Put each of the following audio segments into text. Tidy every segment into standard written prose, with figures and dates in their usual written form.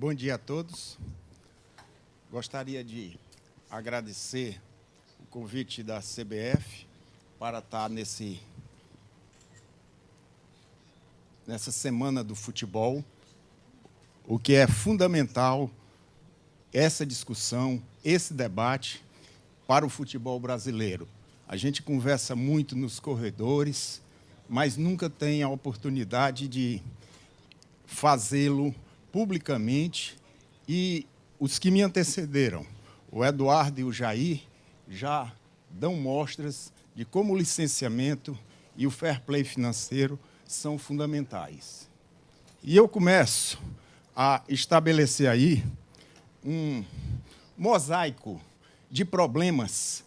Bom dia a todos. Gostaria de agradecer o convite da CBF para estar nessa semana do futebol, o que é fundamental, essa discussão, esse debate para o futebol brasileiro. A gente conversa muito nos corredores, mas nunca tem a oportunidade de fazê-lo publicamente, e os que me antecederam, o Eduardo e o Jair, já dão mostras de como o licenciamento e o fair play financeiro são fundamentais. E eu começo a estabelecer aí um mosaico de problemas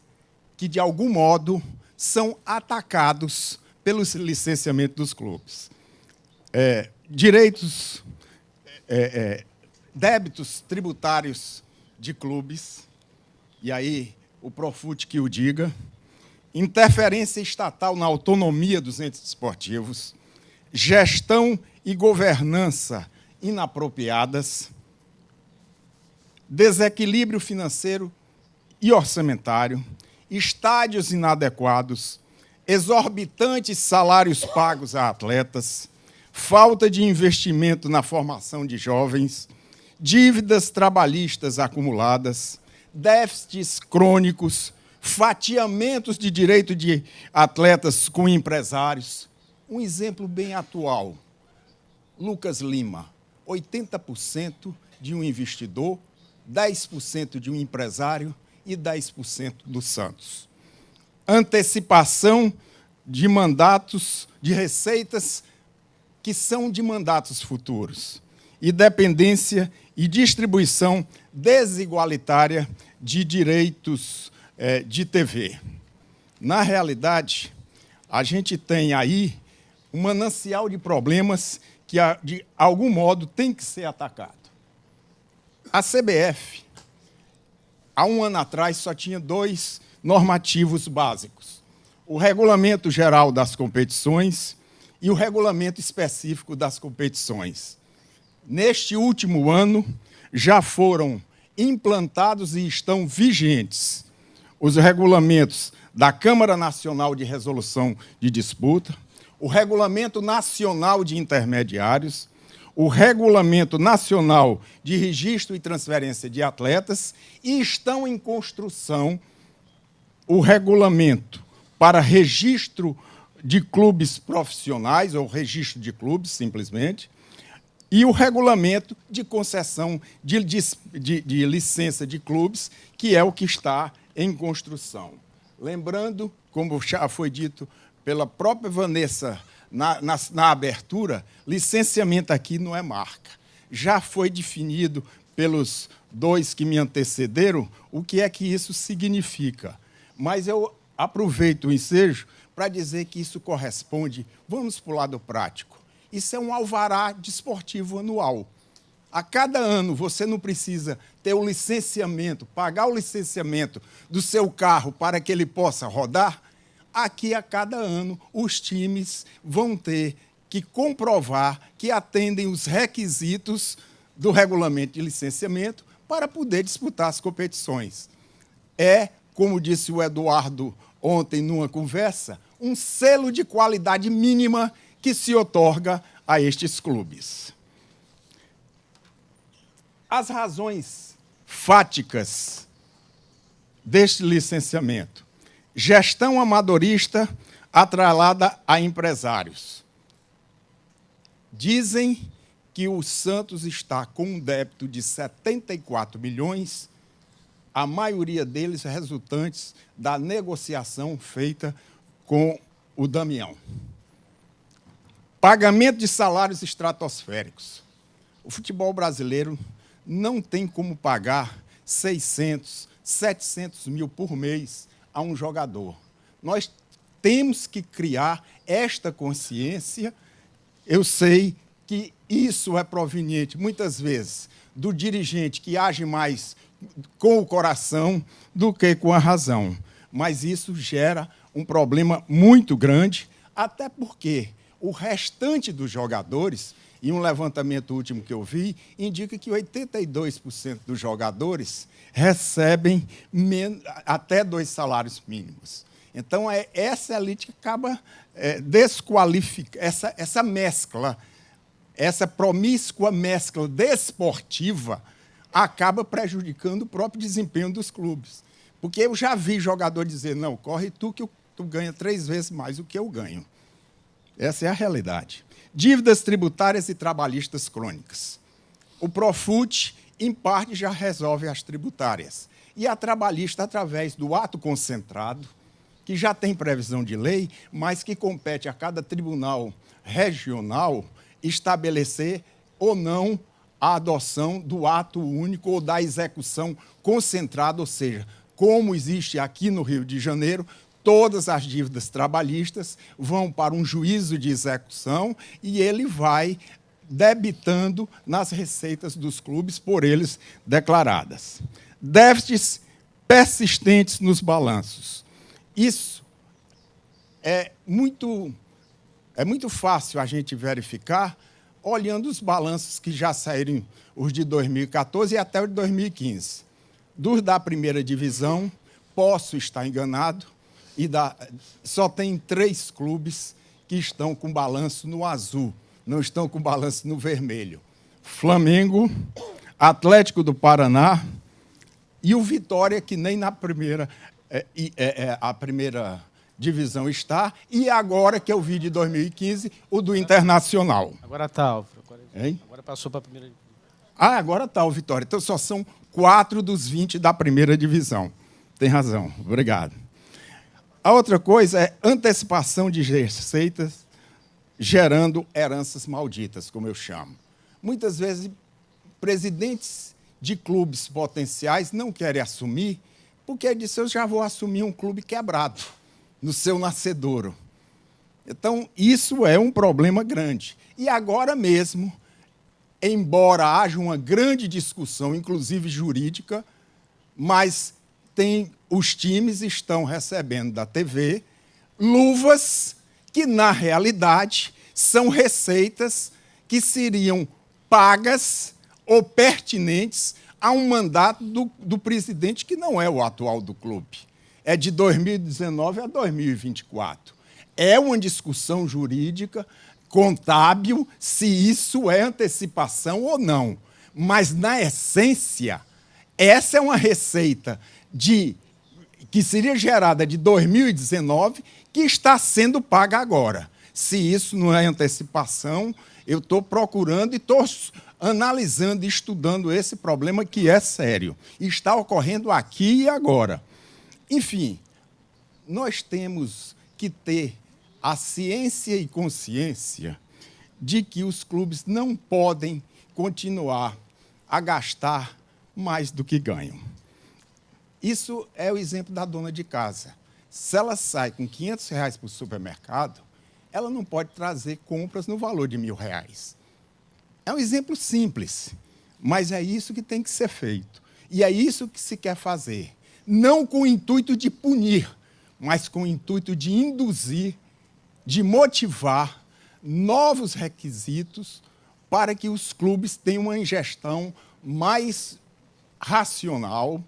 que, de algum modo, são atacados pelo licenciamento dos clubes. Direitos, débitos tributários de clubes, e aí o Profut que o diga, interferência estatal na autonomia dos entes esportivos, gestão e governança inapropriadas, desequilíbrio financeiro e orçamentário, estádios inadequados, exorbitantes salários pagos a atletas, falta de investimento na formação de jovens, dívidas trabalhistas acumuladas, déficits crônicos, fatiamentos de direito de atletas com empresários. Um exemplo bem atual, Lucas Lima, 80% de um investidor, 10% de um empresário e 10% do Santos. Antecipação de mandatos, de receitas que são de mandatos futuros, e dependência e distribuição desigualitária de direitos de TV. Na realidade, a gente tem aí um manancial de problemas que, de algum modo, tem que ser atacado. A CBF, há um ano atrás, só tinha 2 normativos básicos: o Regulamento Geral das Competições e o Regulamento Específico das Competições. Neste último ano, já foram implantados e estão vigentes os regulamentos da Câmara Nacional de Resolução de Disputa, o Regulamento Nacional de Intermediários, o Regulamento Nacional de Registro e Transferência de Atletas, e estão em construção o Regulamento para Registro de Clubes Profissionais, ou Registro de Clubes, simplesmente, e o Regulamento de Concessão de Licença de Clubes, que é o que está em construção. Lembrando, como já foi dito pela própria Vanessa na abertura, licenciamento aqui não é marca. Já foi definido pelos 2 que me antecederam o que é que isso significa. Mas eu aproveito o ensejo para dizer que isso corresponde, vamos para o lado prático, isso é um alvará desportivo anual. A cada ano você não precisa ter o licenciamento, pagar o licenciamento do seu carro para que ele possa rodar. Aqui, a cada ano, os times vão ter que comprovar que atendem os requisitos do regulamento de licenciamento para poder disputar as competições. É, como disse o Eduardo ontem numa conversa, um selo de qualidade mínima que se outorga a estes clubes. As razões fáticas deste licenciamento: gestão amadorista atrelada a empresários. Dizem que o Santos está com um débito de 74 milhões, a maioria deles resultantes da negociação feita com o Damião. Pagamento de salários estratosféricos. O futebol brasileiro não tem como pagar 600, 700 mil por mês a um jogador. Nós temos que criar esta consciência. Eu sei que isso é proveniente, muitas vezes, do dirigente que age mais com o coração do que com a razão. Mas isso gera um problema muito grande, até porque o restante dos jogadores e um levantamento último que eu vi indica que 82% dos jogadores recebem até 2 salários mínimos. Então, essa elite que acaba desqualificando, essa mescla, essa promíscua mescla desportiva acaba prejudicando o próprio desempenho dos clubes. Porque eu já vi jogador dizer, não, corre tu que tu ganha 3 vezes mais do que eu ganho. Essa é a realidade. Dívidas tributárias e trabalhistas crônicas. O Profut, em parte, já resolve as tributárias. E a trabalhista, através do ato concentrado, que já tem previsão de lei, mas que compete a cada tribunal regional estabelecer ou não a adoção do ato único ou da execução concentrada, ou seja, como existe aqui no Rio de Janeiro, todas as dívidas trabalhistas vão para um juízo de execução e ele vai debitando nas receitas dos clubes por eles declaradas. Déficits persistentes nos balanços. Isso é muito fácil a gente verificar olhando os balanços que já saíram, os de 2014 e até os de 2015. Dos da primeira divisão, posso estar enganado, só tem 3 clubes que estão com balanço no azul, não estão com balanço no vermelho. Flamengo, Atlético do Paraná e o Vitória, que nem na primeira, a primeira divisão está, e agora, que eu vi de 2015, o do Internacional. Agora está, Álvaro. Agora passou para a primeira divisão. Agora está o Vitória. Então, só são 4 dos 20 da primeira divisão. Tem razão. Obrigado. A outra coisa é antecipação de receitas gerando heranças malditas, como eu chamo. Muitas vezes, presidentes de clubes potenciais não querem assumir, porque disse, eu já vou assumir um clube quebrado no seu nascedouro. Então, isso é um problema grande. E agora mesmo, embora haja uma grande discussão, inclusive jurídica, mas os times estão recebendo da TV luvas que, na realidade, são receitas que seriam pagas ou pertinentes a um mandato do presidente que não é o atual do clube. É de 2019 a 2024. É uma discussão jurídica, contábil, se isso é antecipação ou não. Mas, na essência, essa é uma receita que seria gerada de 2019, que está sendo paga agora. Se isso não é antecipação, eu estou procurando e estou analisando e estudando esse problema que é sério. E está ocorrendo aqui e agora. Enfim, nós temos que ter a ciência e consciência de que os clubes não podem continuar a gastar mais do que ganham. Isso é o exemplo da dona de casa. Se ela sai com R$500 para o supermercado, ela não pode trazer compras no valor de R$1.000. É um exemplo simples, mas é isso que tem que ser feito. E é isso que se quer fazer. Não com o intuito de punir, mas com o intuito de induzir, de motivar novos requisitos para que os clubes tenham uma gestão mais racional,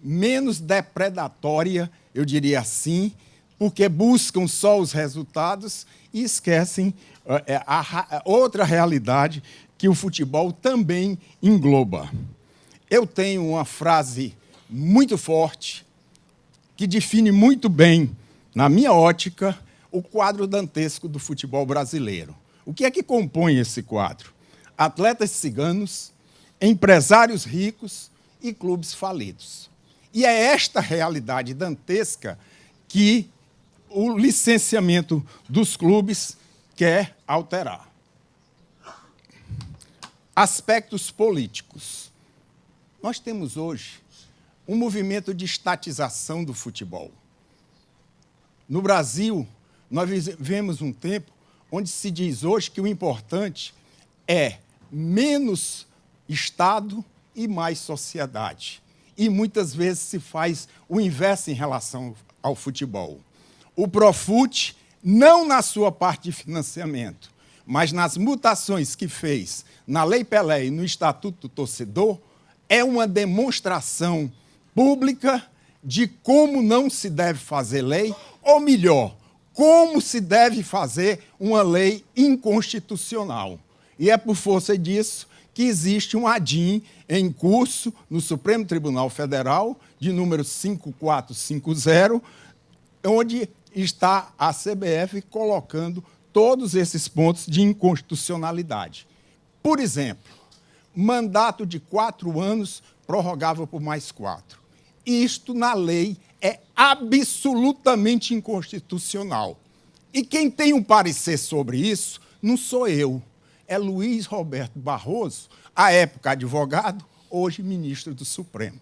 menos depredatória, eu diria assim, porque buscam só os resultados e esquecem a outra realidade que o futebol também engloba. Eu tenho uma frase muito forte que define muito bem, na minha ótica, o quadro dantesco do futebol brasileiro. O que é que compõe esse quadro? Atletas ciganos, empresários ricos e clubes falidos. E é esta realidade dantesca que o licenciamento dos clubes quer alterar. Aspectos políticos. Nós temos hoje um movimento de estatização do futebol. No Brasil, nós vivemos um tempo onde se diz hoje que o importante é menos Estado e mais sociedade. E muitas vezes se faz o inverso em relação ao futebol. O Profut, não na sua parte de financiamento, mas nas mutações que fez na Lei Pelé e no Estatuto do Torcedor, é uma demonstração pública de como não se deve fazer lei, ou melhor, como se deve fazer uma lei inconstitucional. E é por força disso que existe um ADIM em curso no Supremo Tribunal Federal, de número 5450, onde está a CBF colocando todos esses pontos de inconstitucionalidade. Por exemplo, mandato de 4 anos prorrogável por mais 4. Isto, na lei, é absolutamente inconstitucional. E quem tem um parecer sobre isso não sou eu, é Luiz Roberto Barroso, à época advogado, hoje ministro do Supremo.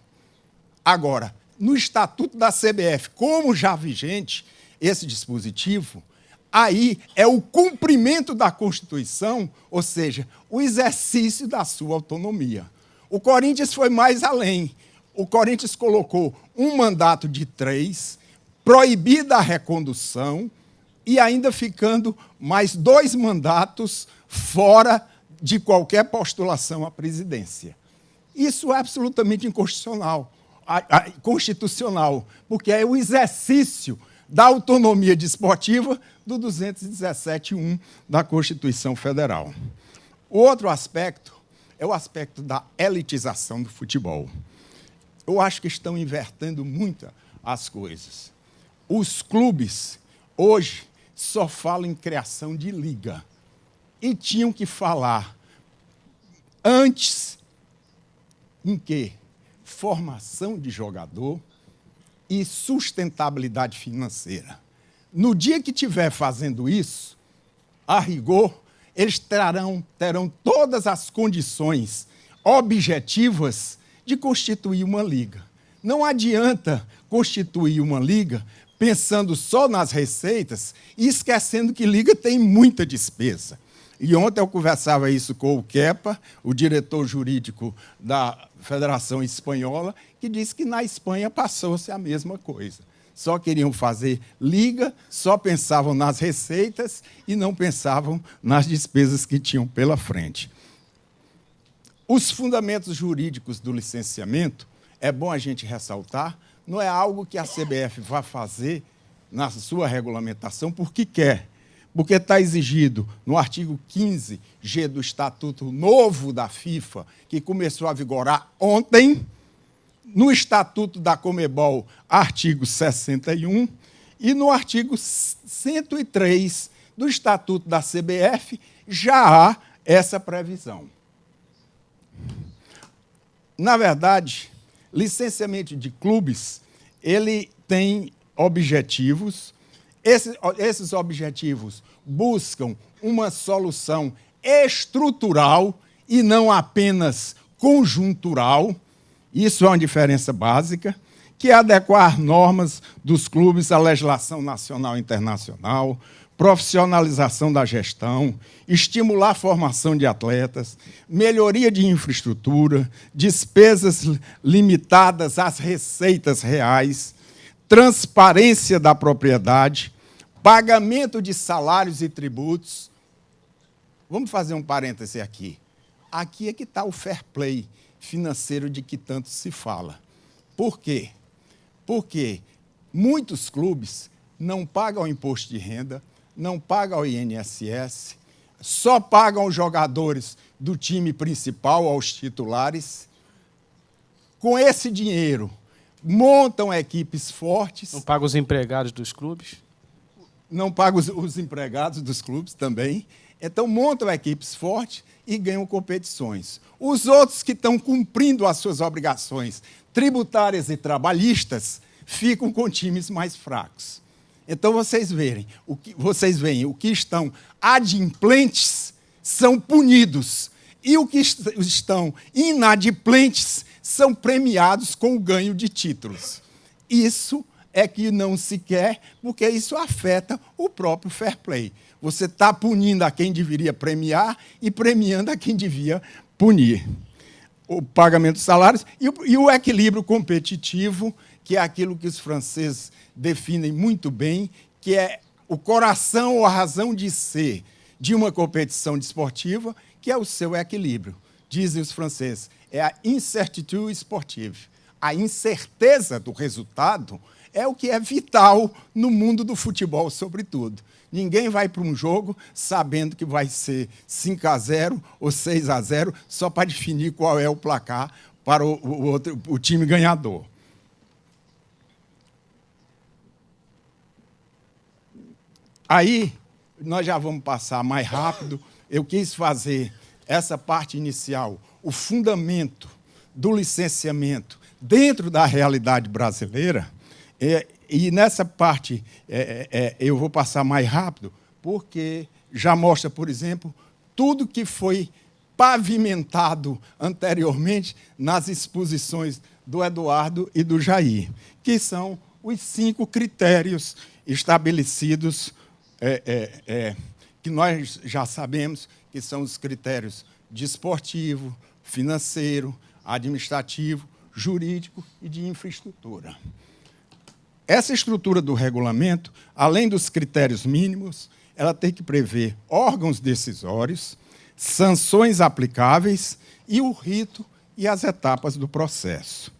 Agora, no Estatuto da CBF, como já vigente esse dispositivo, aí é o cumprimento da Constituição, ou seja, o exercício da sua autonomia. O Corinthians foi mais além. O Corinthians colocou um mandato de 3, proibida a recondução, e ainda ficando mais 2 mandatos fora de qualquer postulação à presidência. Isso é absolutamente inconstitucional, constitucional, porque é o exercício da autonomia desportiva do 217.1 da Constituição Federal. O outro aspecto é o aspecto da elitização do futebol. Eu acho que estão invertendo muito as coisas. Os clubes, hoje, só falam em criação de liga. E tinham que falar antes em quê? Formação de jogador e sustentabilidade financeira. No dia que estiver fazendo isso, a rigor, eles terão todas as condições objetivas de constituir uma liga. Não adianta constituir uma liga pensando só nas receitas e esquecendo que liga tem muita despesa. E ontem eu conversava isso com o Kepa, o diretor jurídico da Federação Espanhola, que disse que na Espanha passou-se a mesma coisa. Só queriam fazer liga, só pensavam nas receitas e não pensavam nas despesas que tinham pela frente. Os fundamentos jurídicos do licenciamento, é bom a gente ressaltar, não é algo que a CBF vai fazer na sua regulamentação porque quer, porque está exigido no artigo 15G do Estatuto Novo da FIFA, que começou a vigorar ontem, no Estatuto da Conmebol, artigo 61, e no artigo 103 do Estatuto da CBF, já há essa previsão. Na verdade, licenciamento de clubes, ele tem objetivos. Esses objetivos buscam uma solução estrutural e não apenas conjuntural. Isso é uma diferença básica, que é adequar normas dos clubes à legislação nacional e internacional, profissionalização da gestão, estimular a formação de atletas, melhoria de infraestrutura, despesas limitadas às receitas reais, transparência da propriedade, pagamento de salários e tributos. Vamos fazer um parêntese aqui. Aqui é que está o fair play financeiro de que tanto se fala. Por quê? Porque muitos clubes não pagam o imposto de renda, não pagam o INSS, só pagam os jogadores do time principal, aos titulares. Com esse dinheiro, montam equipes fortes. Não pagam os empregados dos clubes? Não pagam os empregados dos clubes também. Então, montam equipes fortes e ganham competições. Os outros que estão cumprindo as suas obrigações tributárias e trabalhistas ficam com times mais fracos. Então, vocês veem, o que estão adimplentes são punidos, e os que estão inadimplentes são premiados com o ganho de títulos. Isso é que não se quer, porque isso afeta o próprio fair play. Você está punindo a quem deveria premiar e premiando a quem devia punir. O pagamento de salários e o equilíbrio competitivo, que é aquilo que os franceses definem muito bem, que é o coração ou a razão de ser de uma competição desportiva, que é o seu equilíbrio. Dizem os franceses, é a incertitude sportive. A incerteza do resultado é o que é vital no mundo do futebol, sobretudo. Ninguém vai para um jogo sabendo que vai ser 5-0 ou 6-0 só para definir qual é o placar para o time ganhador. Aí, nós já vamos passar mais rápido. Eu quis fazer essa parte inicial, o fundamento do licenciamento dentro da realidade brasileira. E nessa parte eu vou passar mais rápido, porque já mostra, por exemplo, tudo que foi pavimentado anteriormente nas exposições do Eduardo e do Jair, que são os 5 critérios estabelecidos, que nós já sabemos que são os critérios desportivo, financeiro, administrativo, jurídico e de infraestrutura. Essa estrutura do regulamento, além dos critérios mínimos, ela tem que prever órgãos decisórios, sanções aplicáveis e o rito e as etapas do processo.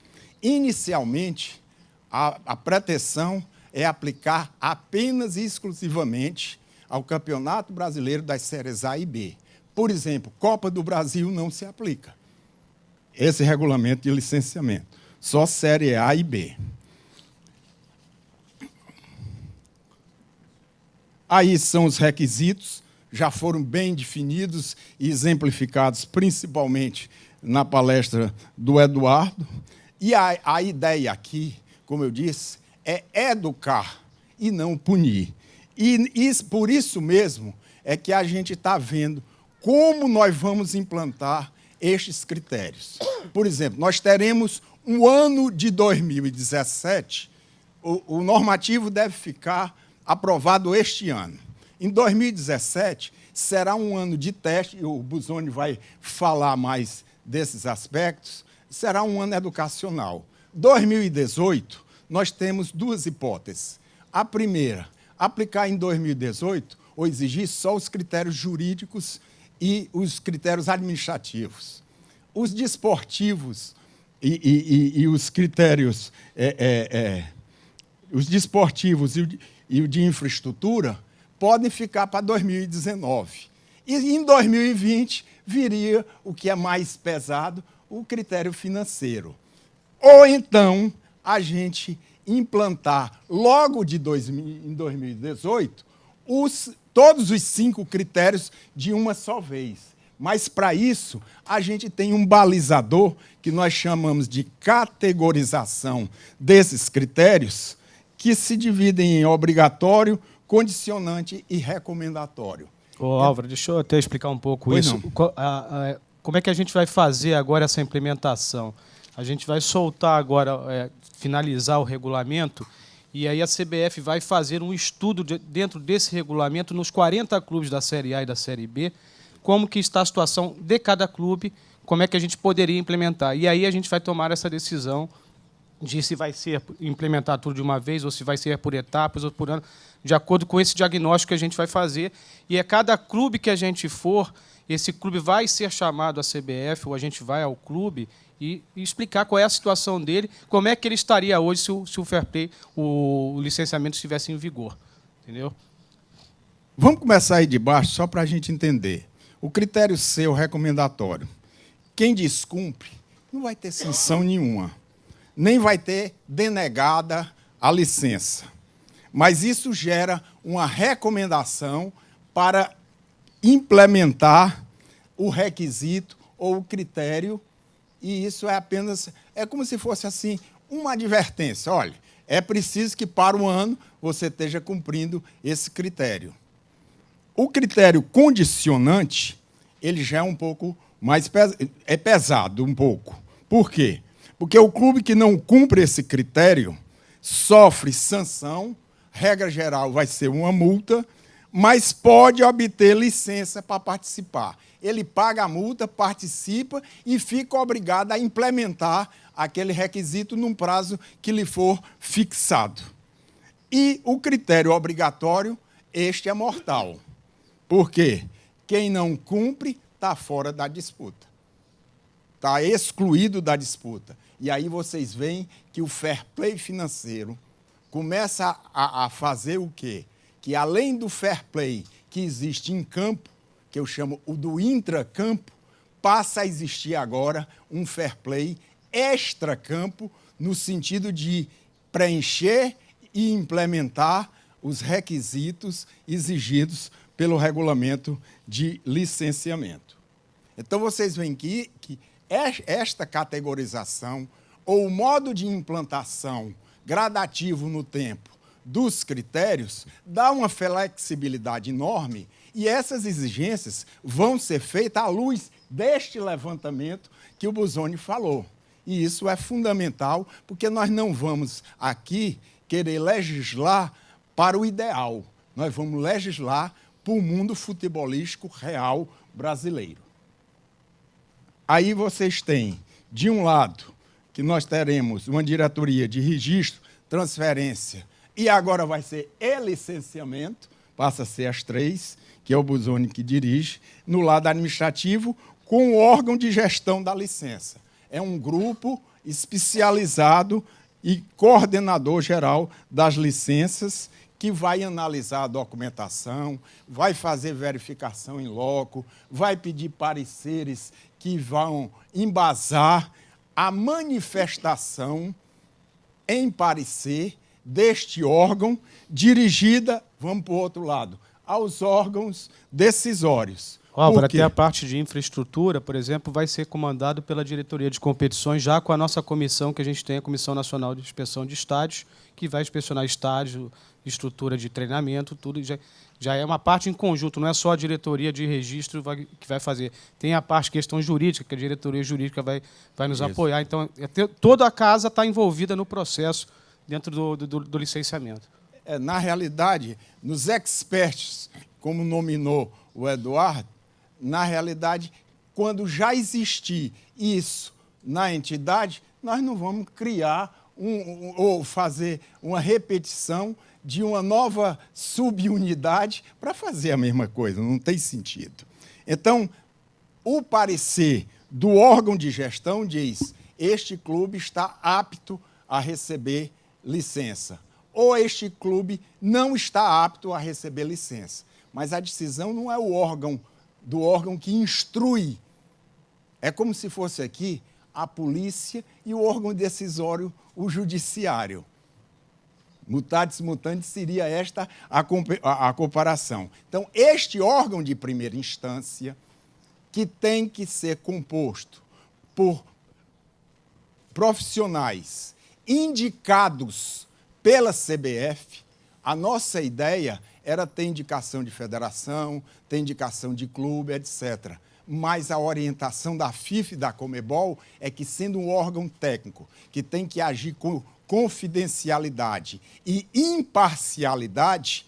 Inicialmente, a pretensão é aplicar apenas e exclusivamente ao Campeonato Brasileiro das séries A e B. Por exemplo, Copa do Brasil não se aplica esse regulamento de licenciamento, só série A e B. Aí são os requisitos, já foram bem definidos e exemplificados, principalmente na palestra do Eduardo. E a ideia aqui, como eu disse, é educar e não punir. E por isso mesmo é que a gente está vendo como nós vamos implantar estes critérios. Por exemplo, nós teremos um ano de 2017, o normativo deve ficar aprovado este ano. Em 2017, será um ano de teste, e o Busoni vai falar mais desses aspectos, será um ano educacional. 2018, nós temos 2 hipóteses. A primeira, aplicar em 2018 ou exigir só os critérios jurídicos e os critérios administrativos. Os desportivos e os critérios os desportivos e o de infraestrutura podem ficar para 2019. E em 2020 viria o que é mais pesado, o critério financeiro. Ou então a gente implantar logo em 2018 todos os 5 critérios de uma só vez. Mas, para isso, a gente tem um balizador que nós chamamos de categorização desses critérios, que se dividem em obrigatório, condicionante e recomendatório. Ô, Álvaro, deixa eu até explicar um pouco Pois isso. não. Como é que a gente vai fazer agora essa implementação? A gente vai soltar agora, finalizar o regulamento, e aí a CBF vai fazer um estudo dentro desse regulamento nos 40 clubes da Série A e da Série B, como que está a situação de cada clube, como é que a gente poderia implementar. E aí a gente vai tomar essa decisão de se vai ser implementar tudo de uma vez, ou se vai ser por etapas, ou por ano, de acordo com esse diagnóstico que a gente vai fazer. E cada clube que a gente for, esse clube vai ser chamado à CBF, ou a gente vai ao clube e explicar qual é a situação dele, como é que ele estaria hoje se o fair play, o licenciamento estivesse em vigor. Entendeu? Vamos começar aí de baixo, só para a gente entender. O critério C, o recomendatório. Quem descumpre não vai ter sanção nenhuma, nem vai ter denegada a licença. Mas isso gera uma recomendação para implementar o requisito ou o critério, e isso é como se fosse assim uma advertência. Olha, é preciso que para o ano você esteja cumprindo esse critério. O critério condicionante, ele já é um pouco mais pesado um pouco. Por quê? Porque o clube que não cumpre esse critério sofre sanção, regra geral vai ser uma multa, mas pode obter licença para participar. Ele paga a multa, participa e fica obrigado a implementar aquele requisito num prazo que lhe for fixado. E o critério obrigatório, este é mortal. Por quê? Quem não cumpre está fora da disputa. Está excluído da disputa. E aí vocês veem que o fair play financeiro começa a fazer o quê? Que além do fair play que existe em campo, que eu chamo o do intracampo, passa a existir agora um fair play extracampo, no sentido de preencher e implementar os requisitos exigidos pelo regulamento de licenciamento. Então, vocês veem que esta categorização, ou o modo de implantação gradativo no tempo dos critérios, dá uma flexibilidade enorme, e essas exigências vão ser feitas à luz deste levantamento que o Busoni falou. E isso é fundamental, porque nós não vamos aqui querer legislar para o ideal. Nós vamos legislar para o mundo futebolístico real brasileiro. Aí vocês têm, de um lado, que nós teremos uma diretoria de registro, transferência, e agora vai ser licenciamento, passa a ser as três, que é o Busoni que dirige, no lado administrativo, com o órgão de gestão da licença. É um grupo especializado e coordenador geral das licenças, que vai analisar a documentação, vai fazer verificação em loco, vai pedir pareceres que vão embasar a manifestação em parecer deste órgão, dirigida, vamos para o outro lado, aos órgãos decisórios. Álvaro, até a parte de infraestrutura, por exemplo, vai ser comandado pela diretoria de competições, já com a nossa comissão, que a gente tem, a Comissão Nacional de Inspeção de Estádios, que vai inspecionar estádios, estrutura de treinamento, tudo. Já é uma parte em conjunto, não é só a diretoria de registro que vai fazer. Tem a parte questão jurídica, que a diretoria jurídica vai nos apoiar. Então, toda a casa está envolvida no processo dentro do licenciamento. Na realidade, nos experts, como nominou o Eduardo, na realidade, quando já existir isso na entidade, nós não vamos criar ou fazer uma repetição de uma nova subunidade para fazer a mesma coisa, não tem sentido. Então, o parecer do órgão de gestão diz: este clube está apto a receber licença, ou este clube não está apto a receber licença. Mas a decisão não é do órgão que instrui. É como se fosse aqui a polícia e o órgão decisório, o judiciário. Mutatis mutandis seria esta a comparação. Então, este órgão de primeira instância, que tem que ser composto por profissionais indicados pela CBF, a nossa ideia era ter indicação de federação, ter indicação de clube, etc. Mas a orientação da FIFA e da Conmebol é que, sendo um órgão técnico que tem que agir com confidencialidade e imparcialidade,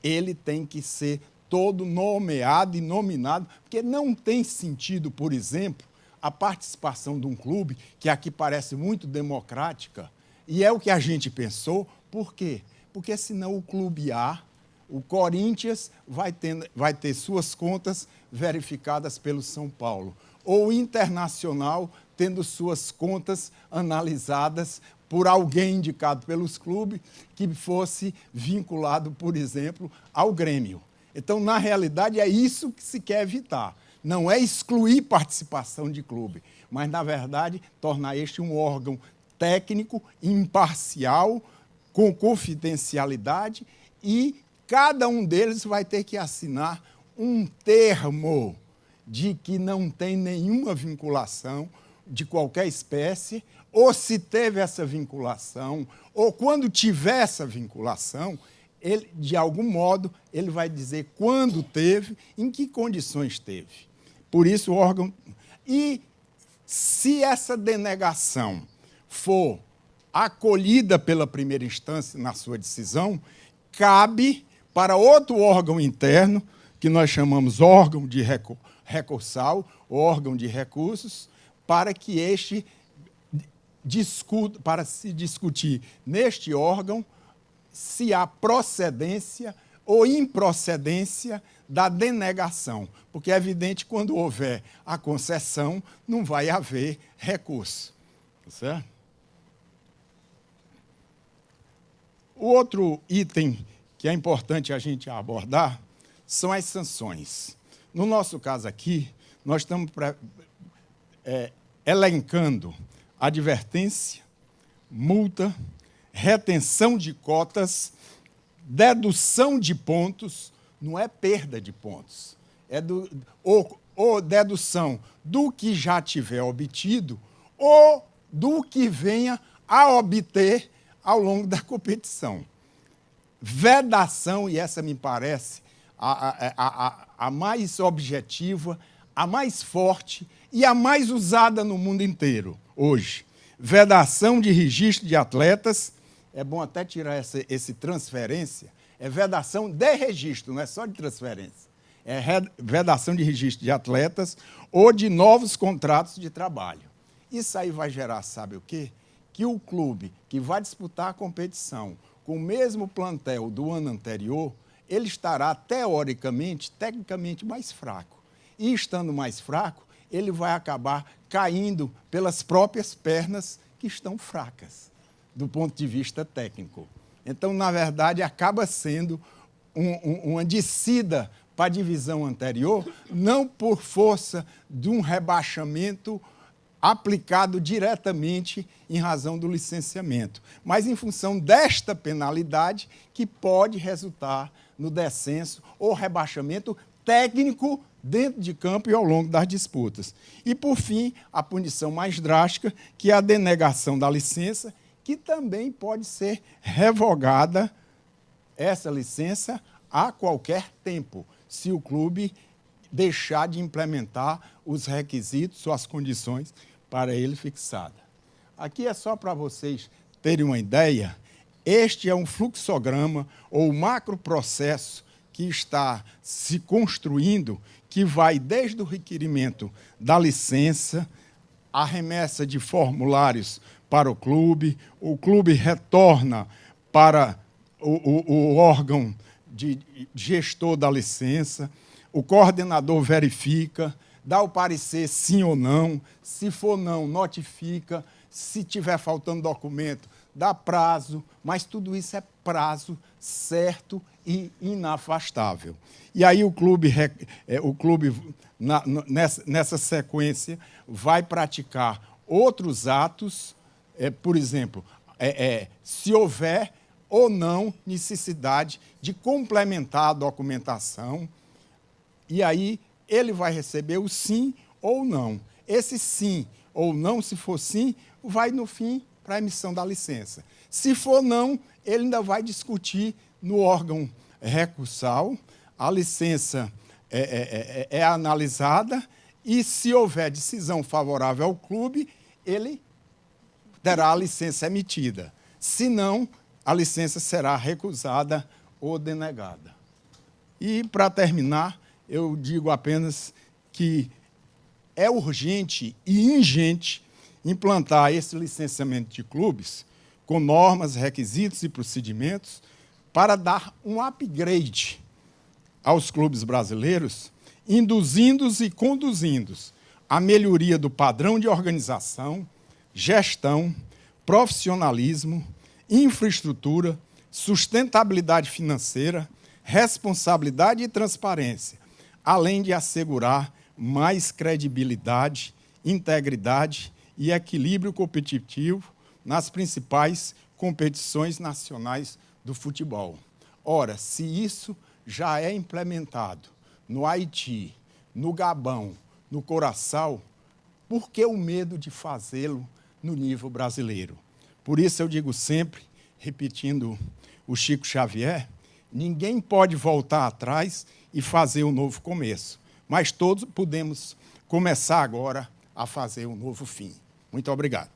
ele tem que ser todo nomeado e nominado, porque não tem sentido, por exemplo, a participação de um clube, que aqui parece muito democrática, e é o que a gente pensou. Por quê? Porque senão o clube A, o Corinthians, vai ter suas contas verificadas pelo São Paulo, ou o Internacional tendo suas contas analisadas por alguém indicado pelos clubes que fosse vinculado, por exemplo, ao Grêmio. Então, na realidade, é isso que se quer evitar. Não é excluir participação de clube, mas, na verdade, tornar este um órgão técnico, imparcial, com confidencialidade, e cada um deles vai ter que assinar um termo de que não tem nenhuma vinculação de qualquer espécie, ou se teve essa vinculação, ou quando tiver essa vinculação, ele, de algum modo, ele vai dizer quando teve, em que condições teve. Por isso, o órgão... E se essa denegação for acolhida pela primeira instância na sua decisão, cabe para outro órgão interno, que nós chamamos órgão de recursal, órgão de recursos, para que este discuta, para se discutir neste órgão se há procedência ou improcedência da denegação, porque é evidente que quando houver a concessão, não vai haver recurso. Certo? O outro item que é importante a gente abordar são as sanções. No nosso caso aqui, nós estamos elencando advertência, multa, retenção de cotas, dedução de pontos, não é perda de pontos, ou dedução do que já tiver obtido ou do que venha a obter ao longo da competição. Vedação, e essa me parece a mais objetiva, a mais forte e a mais usada no mundo inteiro hoje. Vedação de registro de atletas, é bom até tirar esse transferência, é vedação de registro, não é só de transferência. É vedação de registro de atletas ou de novos contratos de trabalho. Isso aí vai gerar, sabe o quê? Que o clube que vai disputar a competição com o mesmo plantel do ano anterior, ele estará, teoricamente, tecnicamente, mais fraco. E, estando mais fraco, ele vai acabar caindo pelas próprias pernas que estão fracas, do ponto de vista técnico. Então, na verdade, acaba sendo uma descida para a divisão anterior, não por força de um rebaixamento aplicado diretamente em razão do licenciamento, mas em função desta penalidade que pode resultar no descenso ou rebaixamento técnico dentro de campo e ao longo das disputas. E, por fim, a punição mais drástica, que é a denegação da licença, que também pode ser revogada, essa licença, a qualquer tempo, se o clube deixar de implementar os requisitos ou as condições para ele fixada. Aqui é só para vocês terem uma ideia, este é um fluxograma ou macroprocesso que está se construindo, que vai desde o requerimento da licença, a remessa de formulários para o clube retorna para o órgão de gestor da licença, o coordenador verifica, dá o parecer sim ou não, se for não, notifica, se tiver faltando documento, dá prazo, mas tudo isso é prazo certo e inafastável. E aí o clube nessa sequência, vai praticar outros atos, por exemplo, se houver ou não necessidade de complementar a documentação, e aí ele vai receber o sim ou não. Esse sim ou não, se for sim, vai no fim para a emissão da licença. Se for não, ele ainda vai discutir no órgão recursal, a licença é analisada e, se houver decisão favorável ao clube, ele terá a licença emitida. Se não, a licença será recusada ou denegada. E, para terminar, eu digo apenas que é urgente e ingente implantar esse licenciamento de clubes com normas, requisitos e procedimentos para dar um upgrade aos clubes brasileiros, induzindo-os e conduzindo-os à melhoria do padrão de organização, gestão, profissionalismo, infraestrutura, sustentabilidade financeira, responsabilidade e transparência, além de assegurar mais credibilidade, integridade e equilíbrio competitivo nas principais competições nacionais do futebol. Ora, se isso já é implementado no Haiti, no Gabão, no Curaçao, por que o medo de fazê-lo no nível brasileiro? Por isso eu digo sempre, repetindo o Chico Xavier, ninguém pode voltar atrás e fazer um novo começo, mas todos podemos começar agora a fazer um novo fim. Muito obrigado.